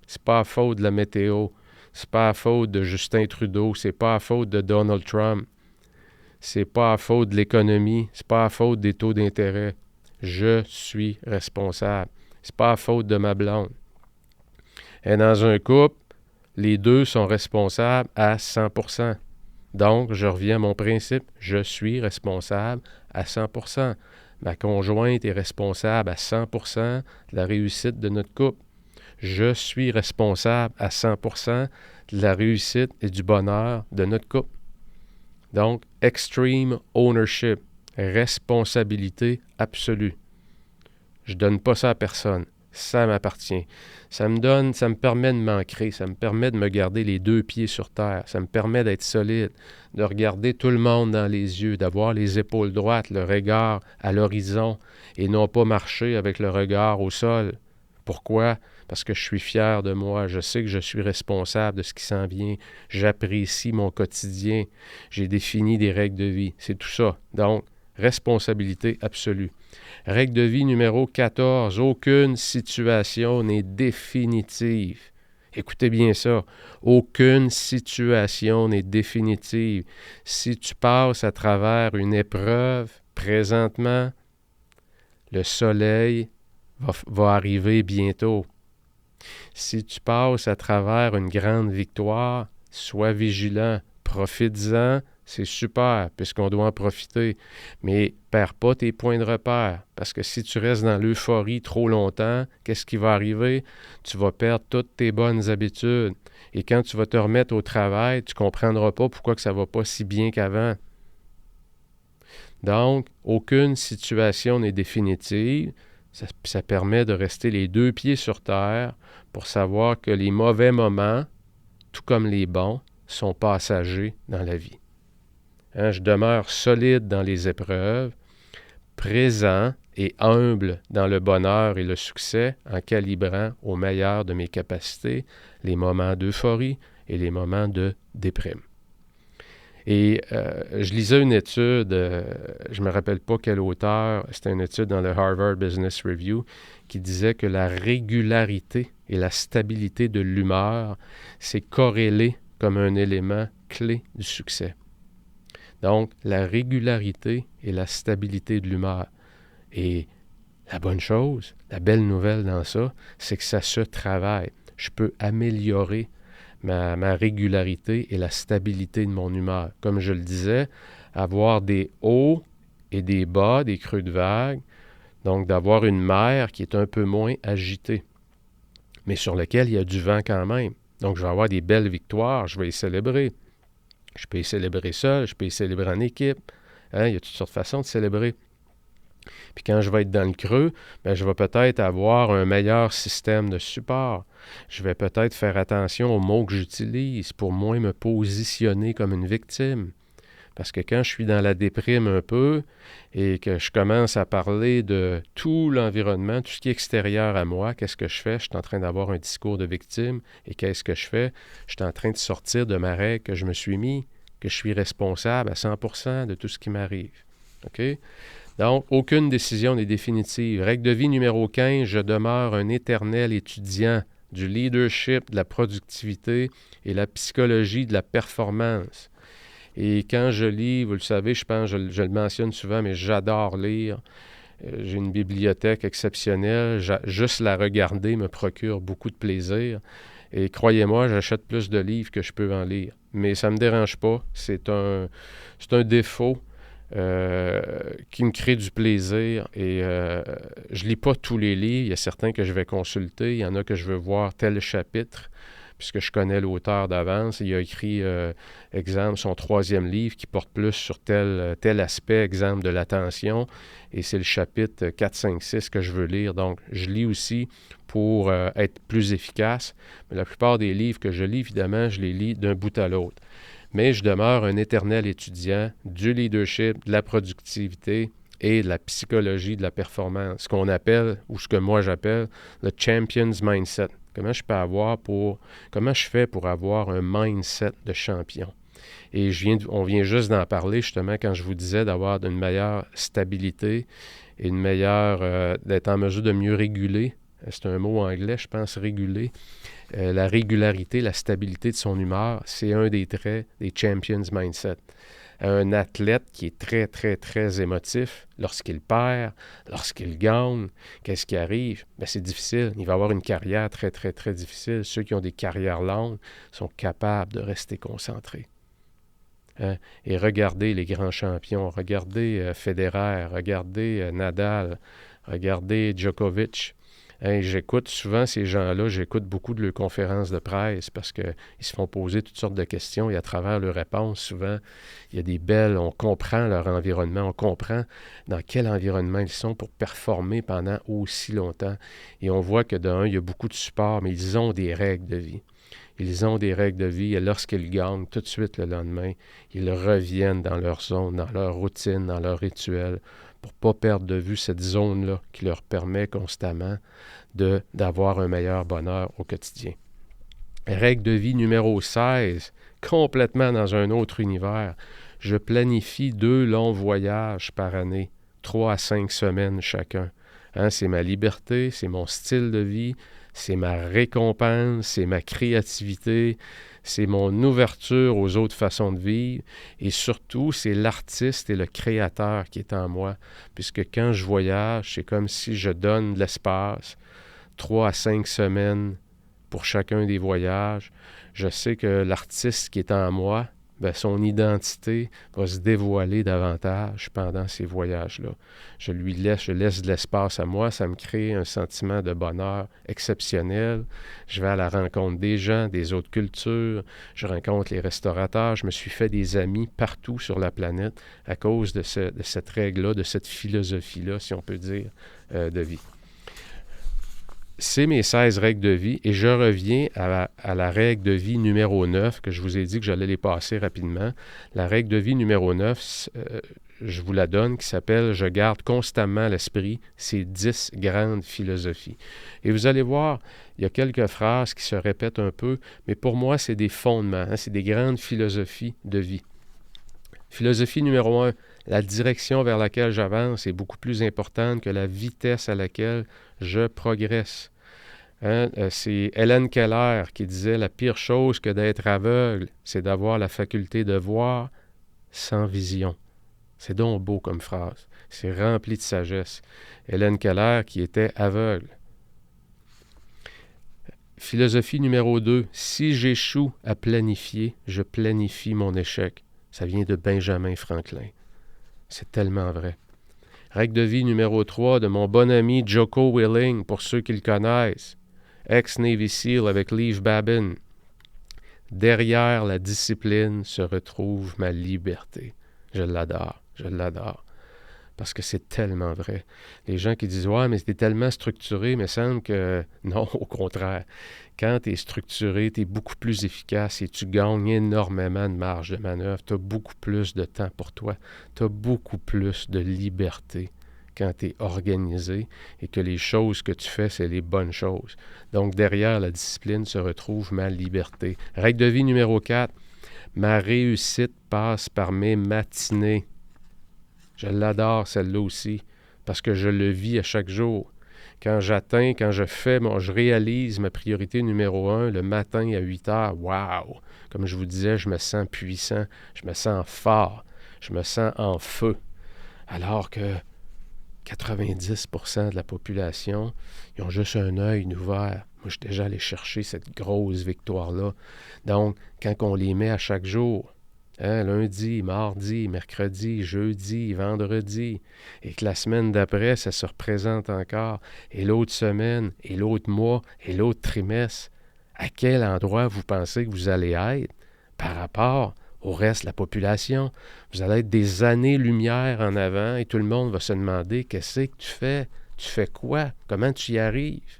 C'est pas à faute de la météo. C'est pas à faute de Justin Trudeau. C'est pas à faute de Donald Trump. C'est pas à faute de l'économie. C'est pas à faute des taux d'intérêt. Je suis responsable. C'est pas à faute de ma blonde. Et dans un couple, les deux sont responsables à 100%. Donc, je reviens à mon principe, je suis responsable à 100%. Ma conjointe est responsable à 100% de la réussite de notre couple. Je suis responsable à 100% de la réussite et du bonheur de notre couple. Donc, extreme ownership, responsabilité absolue. Je ne donne pas ça à personne. Ça m'appartient. Ça me permet de m'ancrer, ça me permet de me garder les deux pieds sur terre, ça me permet d'être solide, de regarder tout le monde dans les yeux, d'avoir les épaules droites, le regard à l'horizon et non pas marcher avec le regard au sol. Pourquoi? Parce que je suis fier de moi, je sais que je suis responsable de ce qui s'en vient, j'apprécie mon quotidien, j'ai défini des règles de vie, c'est tout ça. Donc, responsabilité absolue. Règle de vie numéro 14. Aucune situation n'est définitive. Écoutez bien ça. Aucune situation n'est définitive. Si tu passes à travers une épreuve, présentement, le soleil va arriver bientôt. Si tu passes à travers une grande victoire, sois vigilant, profites-en. C'est super, puisqu'on doit en profiter. Mais perds pas tes points de repère, parce que si tu restes dans l'euphorie trop longtemps, qu'est-ce qui va arriver? Tu vas perdre toutes tes bonnes habitudes. Et quand tu vas te remettre au travail, tu ne comprendras pas pourquoi que ça ne va pas si bien qu'avant. Donc, aucune situation n'est définitive. Ça permet de rester les deux pieds sur terre pour savoir que les mauvais moments, tout comme les bons, sont passagers dans la vie. Je demeure solide dans les épreuves, présent et humble dans le bonheur et le succès en calibrant au meilleur de mes capacités les moments d'euphorie et les moments de déprime. Et je lisais une étude, je ne me rappelle pas quel auteur, c'était une étude dans le Harvard Business Review qui disait que la régularité et la stabilité de l'humeur, c'est corrélé comme un élément clé du succès. Donc, la régularité et la stabilité de l'humeur. Et la bonne chose, la belle nouvelle dans ça, c'est que ça se travaille. Je peux améliorer ma régularité et la stabilité de mon humeur. Comme je le disais, avoir des hauts et des bas, des creux de vague, donc d'avoir une mer qui est un peu moins agitée, mais sur laquelle il y a du vent quand même. Donc, je vais avoir des belles victoires, je vais les célébrer. Je peux y célébrer seul, je peux y célébrer en équipe. Il y a toutes sortes de façons de célébrer. Puis quand je vais être dans le creux, je vais peut-être avoir un meilleur système de support. Je vais peut-être faire attention aux mots que j'utilise pour moins me positionner comme une victime. Parce que quand je suis dans la déprime un peu et que je commence à parler de tout l'environnement, tout ce qui est extérieur à moi, qu'est-ce que je fais? Je suis en train d'avoir un discours de victime. Et qu'est-ce que je fais? Je suis en train de sortir de ma règle que je me suis mis, que je suis responsable à 100% de tout ce qui m'arrive. OK? Donc, aucune décision n'est définitive. Règle de vie numéro 15, je demeure un éternel étudiant du leadership, de la productivité et la psychologie de la performance. Et quand je lis, vous le savez, je pense, je le mentionne souvent, mais j'adore lire. J'ai une bibliothèque exceptionnelle. Juste la regarder me procure beaucoup de plaisir. Et croyez-moi, j'achète plus de livres que je peux en lire. Mais ça ne me dérange pas. C'est un défaut qui me crée du plaisir. Et je ne lis pas tous les livres. Il y a certains que je vais consulter. Il y en a que je veux voir tel chapitre, puisque je connais l'auteur d'avance. Il a écrit, exemple, son 3e livre qui porte plus sur tel aspect, exemple, de l'attention. Et c'est le chapitre 4, 5, 6 que je veux lire. Donc, je lis aussi pour être plus efficace. Mais la plupart des livres que je lis, évidemment, je les lis d'un bout à l'autre. Mais je demeure un éternel étudiant du leadership, de la productivité et de la psychologie de la performance, ce qu'on appelle, ou ce que moi j'appelle, le Champion's Mindset. Comment je fais pour avoir un mindset de champion? Et on vient juste d'en parler justement quand je vous disais d'avoir une meilleure stabilité et d'être en mesure de mieux réguler. C'est un mot anglais, je pense, réguler. La régularité, la stabilité de son humeur, c'est un des traits des Champions Mindset. Un athlète qui est très, très, très émotif, lorsqu'il perd, lorsqu'il gagne, qu'est-ce qui arrive? Bien, c'est difficile. Il va avoir une carrière très, très, très difficile. Ceux qui ont des carrières longues sont capables de rester concentrés. Hein? Et regardez les grands champions, regardez Federer, regardez Nadal, regardez Djokovic. Hein, j'écoute souvent ces gens-là, j'écoute beaucoup de leurs conférences de presse parce qu'ils se font poser toutes sortes de questions et à travers leurs réponses, souvent, il y a des belles, on comprend leur environnement, on comprend dans quel environnement ils sont pour performer pendant aussi longtemps. Et on voit que d'un, il y a beaucoup de support, mais ils ont des règles de vie. Ils ont des règles de vie et lorsqu'ils gagnent, tout de suite le lendemain, ils reviennent dans leur zone, dans leur routine, dans leur rituel, pour ne pas perdre de vue cette zone-là qui leur permet constamment d'avoir un meilleur bonheur au quotidien. Règle de vie numéro 16, complètement dans un autre univers. Je planifie 2 longs voyages par année, 3 à 5 semaines chacun. Hein, c'est ma liberté, c'est mon style de vie, c'est ma récompense, c'est ma créativité, c'est mon ouverture aux autres façons de vivre et surtout, c'est l'artiste et le créateur qui est en moi. Puisque quand je voyage, c'est comme si je donne de l'espace, 3 à 5 semaines pour chacun des voyages. Je sais que l'artiste qui est en moi, bien, son identité va se dévoiler davantage pendant ces voyages-là. Je laisse de l'espace à moi, ça me crée un sentiment de bonheur exceptionnel. Je vais à la rencontre des gens, des autres cultures, je rencontre les restaurateurs, je me suis fait des amis partout sur la planète à cause de cette règle-là, de cette philosophie-là, si on peut dire, de vie. C'est mes 16 règles de vie et je reviens à la règle de vie numéro 9 que je vous ai dit que j'allais les passer rapidement. La règle de vie numéro 9, je vous la donne, qui s'appelle « Je garde constamment à l'esprit ces 10 grandes philosophies ». Et vous allez voir, il y a quelques phrases qui se répètent un peu, mais pour moi, c'est des fondements, hein, c'est des grandes philosophies de vie. Philosophie numéro 1, la direction vers laquelle j'avance est beaucoup plus importante que la vitesse à laquelle je progresse. Hein? C'est Helen Keller qui disait « La pire chose que d'être aveugle, c'est d'avoir la faculté de voir sans vision ». C'est donc beau comme phrase. C'est rempli de sagesse. Helen Keller qui était aveugle. Philosophie numéro 2, si j'échoue à planifier, je planifie mon échec. Ça vient de Benjamin Franklin. C'est tellement vrai. Règle de vie numéro 3 de mon bon ami Jocko Willing, pour ceux qui le connaissent. Ex-Navy SEAL avec Leave Babin. Derrière la discipline se retrouve ma liberté. Je l'adore, je l'adore. Parce que c'est tellement vrai. Les gens qui disent « Ouais, mais c'est tellement structuré », mais il semble que non, au contraire. Quand tu es structuré, tu es beaucoup plus efficace et tu gagnes énormément de marge de manœuvre. Tu as beaucoup plus de temps pour toi. Tu as beaucoup plus de liberté quand tu es organisé et que les choses que tu fais, c'est les bonnes choses. Donc, derrière la discipline se retrouve ma liberté. Règle de vie numéro 4. Ma réussite passe par mes matinées. Je l'adore, celle-là aussi, parce que je le vis à chaque jour. Quand je réalise ma priorité numéro 1 le matin à 8 heures, wow! Comme je vous disais, je me sens puissant, je me sens fort, je me sens en feu. Alors que 90% de la population, ils ont juste un œil ouvert. Moi, je suis déjà allé chercher cette grosse victoire-là. Donc, quand on les met à chaque jour, hein, lundi, mardi, mercredi, jeudi, vendredi, et que la semaine d'après, ça se représente encore, et l'autre semaine, et l'autre mois, et l'autre trimestre, à quel endroit vous pensez que vous allez être par rapport au reste de la population? Vous allez être des années-lumière en avant et tout le monde va se demander « Qu'est-ce que tu fais? Tu fais quoi? Comment tu y arrives? »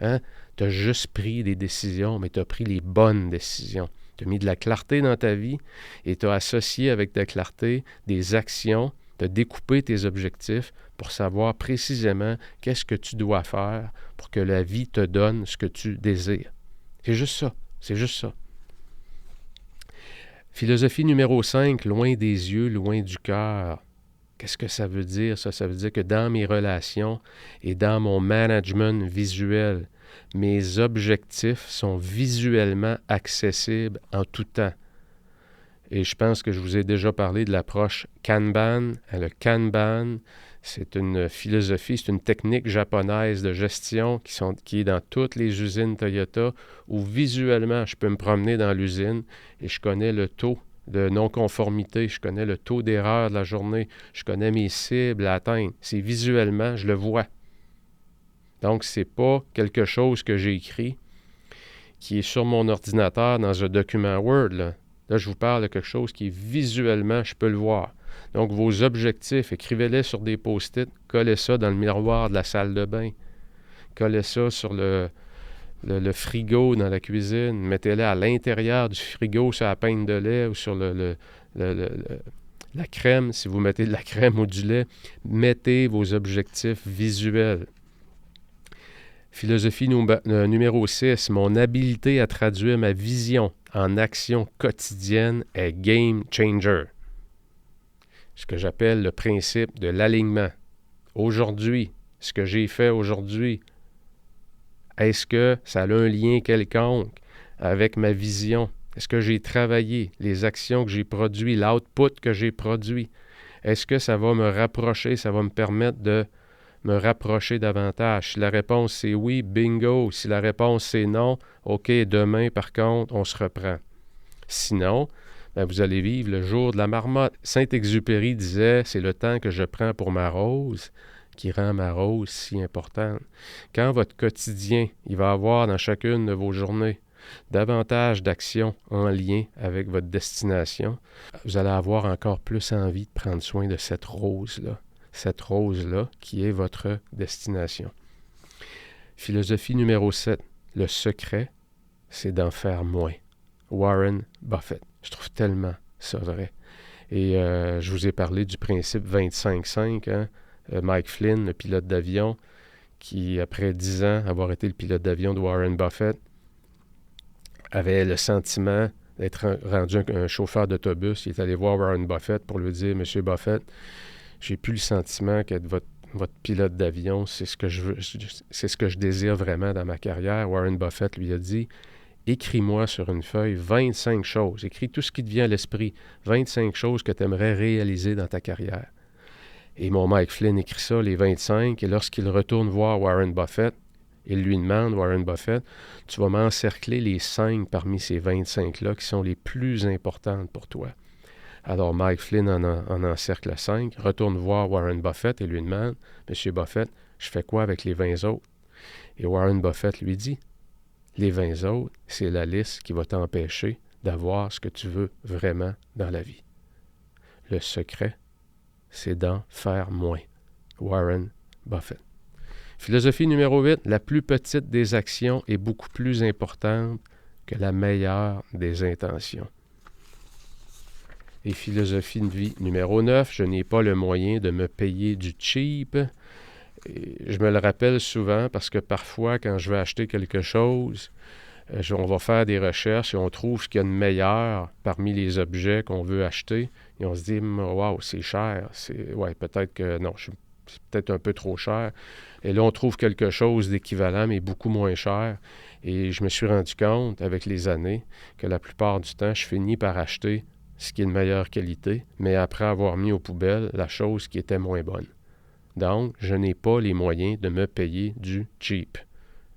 Hein? Tu as juste pris des décisions, mais tu as pris les bonnes décisions. Tu as mis de la clarté dans ta vie et tu as associé avec ta clarté des actions de découper tes objectifs pour savoir précisément qu'est-ce que tu dois faire pour que la vie te donne ce que tu désires. C'est juste ça. C'est juste ça. Philosophie numéro 5, loin des yeux, loin du cœur. Qu'est-ce que ça veut dire, ça? Ça veut dire que dans mes relations et dans mon management visuel, mes objectifs sont visuellement accessibles en tout temps. Et je pense que je vous ai déjà parlé de l'approche Kanban. Le Kanban, c'est une philosophie, c'est une technique japonaise de gestion qui est dans toutes les usines Toyota où visuellement, je peux me promener dans l'usine et je connais le taux de non-conformité, je connais le taux d'erreur de la journée, je connais mes cibles à atteindre. C'est visuellement, je le vois. Donc, ce n'est pas quelque chose que j'ai écrit qui est sur mon ordinateur dans un document Word. Là, je vous parle de quelque chose qui est visuellement, je peux le voir. Donc, vos objectifs, écrivez-les sur des post-it, collez ça dans le miroir de la salle de bain, collez ça sur le frigo dans la cuisine, mettez-les à l'intérieur du frigo sur la pinte de lait ou sur la crème, si vous mettez de la crème ou du lait, mettez vos objectifs visuels. Philosophie numéro 6, mon habileté à traduire ma vision en action quotidienne est game changer. Ce que j'appelle le principe de l'alignement. Aujourd'hui, ce que j'ai fait aujourd'hui, est-ce que ça a un lien quelconque avec ma vision? Est-ce que j'ai travaillé, les actions que j'ai produites, l'output que j'ai produit? Est-ce que ça va me rapprocher, ça va me permettre de me rapprocher davantage? Si la réponse c'est oui, bingo. Si la réponse c'est non, OK, demain par contre, on se reprend. Sinon, vous allez vivre le jour de la marmotte. Saint-Exupéry disait, c'est le temps que je prends pour ma rose qui rend ma rose si importante. Quand votre quotidien, il va avoir dans chacune de vos journées davantage d'actions en lien avec votre destination, vous allez avoir encore plus envie de prendre soin de cette rose-là qui est votre destination. Philosophie numéro 7, le secret, c'est d'en faire moins. Warren Buffett. Je trouve tellement ça vrai. Et je vous ai parlé du principe 25-5, hein? Mike Flynn, le pilote d'avion, qui, après 10 ans avoir été le pilote d'avion de Warren Buffett, avait le sentiment d'être rendu un chauffeur d'autobus. Il est allé voir Warren Buffett pour lui dire « Monsieur Buffett, j'ai plus le sentiment qu'être votre pilote d'avion, c'est ce que je veux, c'est ce que je désire vraiment dans ma carrière. » Warren Buffett lui a dit « Écris-moi sur une feuille 25 choses. Écris tout ce qui te vient à l'esprit. 25 choses que tu aimerais réaliser dans ta carrière. » Et mon Mike Flynn écrit ça, les 25, et lorsqu'il retourne voir Warren Buffett, il lui demande, Warren Buffett, tu vas m'encercler les 5 parmi ces 25-là qui sont les plus importantes pour toi. Alors Mike Flynn en encercle 5, retourne voir Warren Buffett et lui demande, Monsieur Buffett, je fais quoi avec les 20 autres? Et Warren Buffett lui dit, les 20 autres, c'est la liste qui va t'empêcher d'avoir ce que tu veux vraiment dans la vie. Le secret, c'est d'en faire moins. Warren Buffett. Philosophie numéro 8, la plus petite des actions est beaucoup plus importante que la meilleure des intentions. Et philosophie de vie numéro 9, je n'ai pas le moyen de me payer du cheap. Et je me le rappelle souvent parce que parfois, quand je veux acheter quelque chose, on va faire des recherches et on trouve ce qu'il y a de meilleur parmi les objets qu'on veut acheter. Et on se dit, waouh, c'est cher. Ouais, peut-être que non, c'est peut-être un peu trop cher. Et là, on trouve quelque chose d'équivalent, mais beaucoup moins cher. Et je me suis rendu compte, avec les années, que la plupart du temps, je finis par acheter ce qui est de meilleure qualité, mais après avoir mis aux poubelles la chose qui était moins bonne. Donc, je n'ai pas les moyens de me payer du cheap.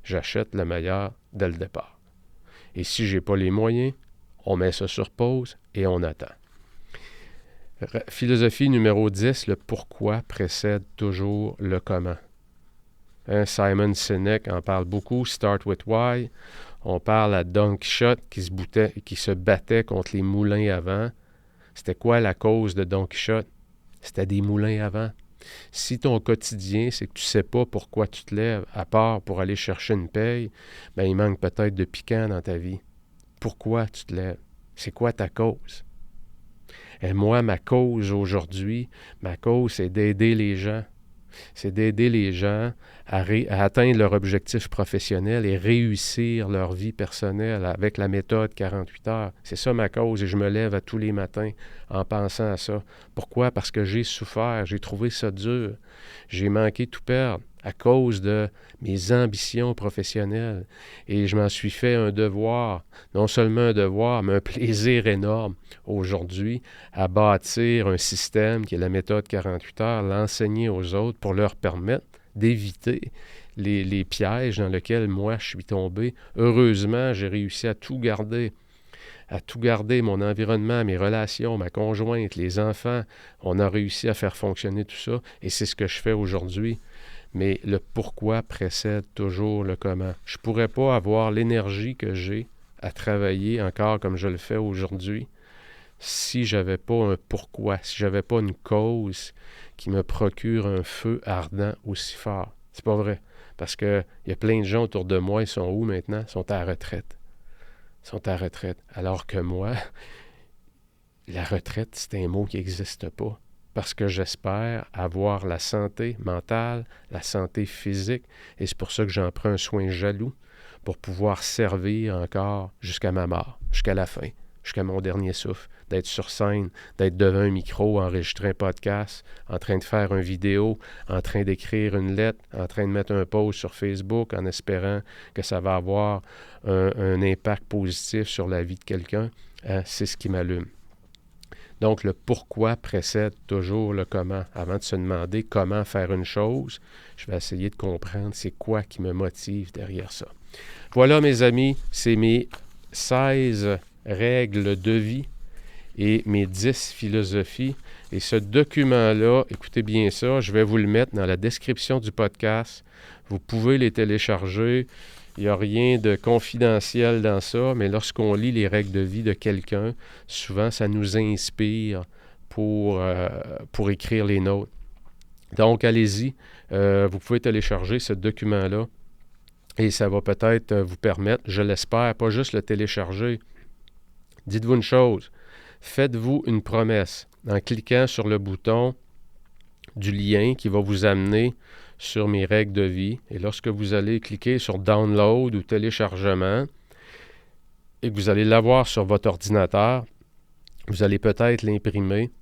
J'achète le meilleur dès le départ. Et si je n'ai pas les moyens, on met ça sur pause et on attend. Philosophie numéro 10, le pourquoi précède toujours le comment. Hein, Simon Sinek en parle beaucoup, Start with Why. On parle à Don Quichotte qui se battait contre les moulins à vent. C'était quoi la cause de Don Quichotte? C'était des moulins à vent. Si ton quotidien, c'est que tu ne sais pas pourquoi tu te lèves, à part pour aller chercher une paye, bien, il manque peut-être de piquant dans ta vie. Pourquoi tu te lèves? C'est quoi ta cause? Et moi, ma cause aujourd'hui, c'est d'aider les gens. C'est d'aider les gens à atteindre leur objectif professionnel et réussir leur vie personnelle avec la méthode 48 heures. C'est ça ma cause et je me lève à tous les matins en pensant à ça. Pourquoi? Parce que j'ai souffert, j'ai trouvé ça dur. J'ai manqué tout perdre à cause de mes ambitions professionnelles. Et je m'en suis fait un devoir, non seulement un devoir, mais un plaisir énorme aujourd'hui à bâtir un système qui est la méthode 48 heures, l'enseigner aux autres pour leur permettre d'éviter les pièges dans lesquels moi je suis tombé. Heureusement, j'ai réussi à tout garder, mon environnement, mes relations, ma conjointe, les enfants. On a réussi à faire fonctionner tout ça et c'est ce que je fais aujourd'hui. Mais le pourquoi précède toujours le comment. Je ne pourrais pas avoir l'énergie que j'ai à travailler encore comme je le fais aujourd'hui si je n'avais pas un pourquoi, si je n'avais pas une cause qui me procure un feu ardent aussi fort. C'est pas vrai. Parce qu'il y a plein de gens autour de moi, ils sont où maintenant? Ils sont à la retraite. Alors que moi, la retraite, c'est un mot qui n'existe pas. Parce que j'espère avoir la santé mentale, la santé physique, et c'est pour ça que j'en prends un soin jaloux pour pouvoir servir encore jusqu'à ma mort, jusqu'à la fin, jusqu'à mon dernier souffle, d'être sur scène, d'être devant un micro, enregistrer un podcast, en train de faire une vidéo, en train d'écrire une lettre, en train de mettre un post sur Facebook en espérant que ça va avoir un impact positif sur la vie de quelqu'un. C'est ce qui m'allume. Donc, le pourquoi précède toujours le comment. Avant de se demander comment faire une chose, je vais essayer de comprendre c'est quoi qui me motive derrière ça. Voilà, mes amis, c'est mes 16 règles de vie et mes 10 philosophies. Et ce document-là, écoutez bien ça, je vais vous le mettre dans la description du podcast. Vous pouvez les télécharger. Il n'y a rien de confidentiel dans ça, mais lorsqu'on lit les règles de vie de quelqu'un, souvent ça nous inspire pour écrire les nôtres. Donc, allez-y, vous pouvez télécharger ce document-là et ça va peut-être vous permettre, je l'espère, pas juste le télécharger. Dites-vous une chose, faites-vous une promesse en cliquant sur le bouton du lien qui va vous amener sur mes règles de vie. Et lorsque vous allez cliquer sur Download ou téléchargement et que vous allez l'avoir sur votre ordinateur, vous allez peut-être l'imprimer.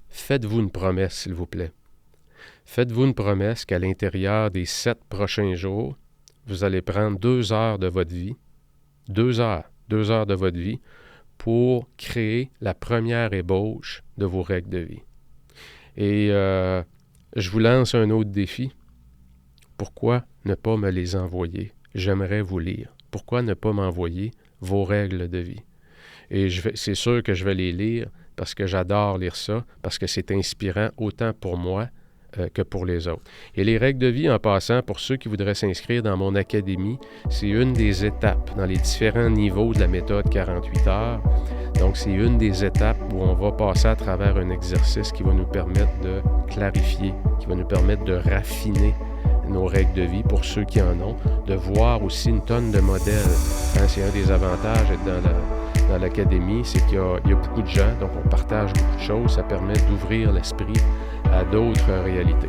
Faites-vous une promesse, s'il vous plaît. Faites-vous une promesse qu'à l'intérieur des 7 prochains jours, vous allez prendre 2 heures de votre vie, 2 heures de votre vie pour créer la première ébauche de vos règles de vie. Et je vous lance un autre défi. Pourquoi ne pas me les envoyer? J'aimerais vous lire. Pourquoi ne pas m'envoyer vos règles de vie? Et c'est sûr que je vais les lire parce que j'adore lire ça, parce que c'est inspirant autant pour moi que pour les autres. Et les règles de vie, en passant, pour ceux qui voudraient s'inscrire dans mon académie, c'est une des étapes dans les différents niveaux de la méthode 48 heures. Donc, c'est une des étapes où on va passer à travers un exercice qui va nous permettre de clarifier, qui va nous permettre de raffiner nos règles de vie pour ceux qui en ont, de voir aussi une tonne de modèles. C'est un des avantages d'être dans l'académie, c'est qu'il y a beaucoup de gens, donc on partage beaucoup de choses, ça permet d'ouvrir l'esprit à d'autres réalités.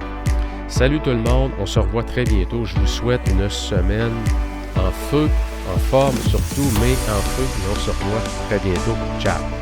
Salut tout le monde, on se revoit très bientôt. Je vous souhaite une semaine en feu, en forme surtout, mais en feu, et on se revoit très bientôt. Ciao!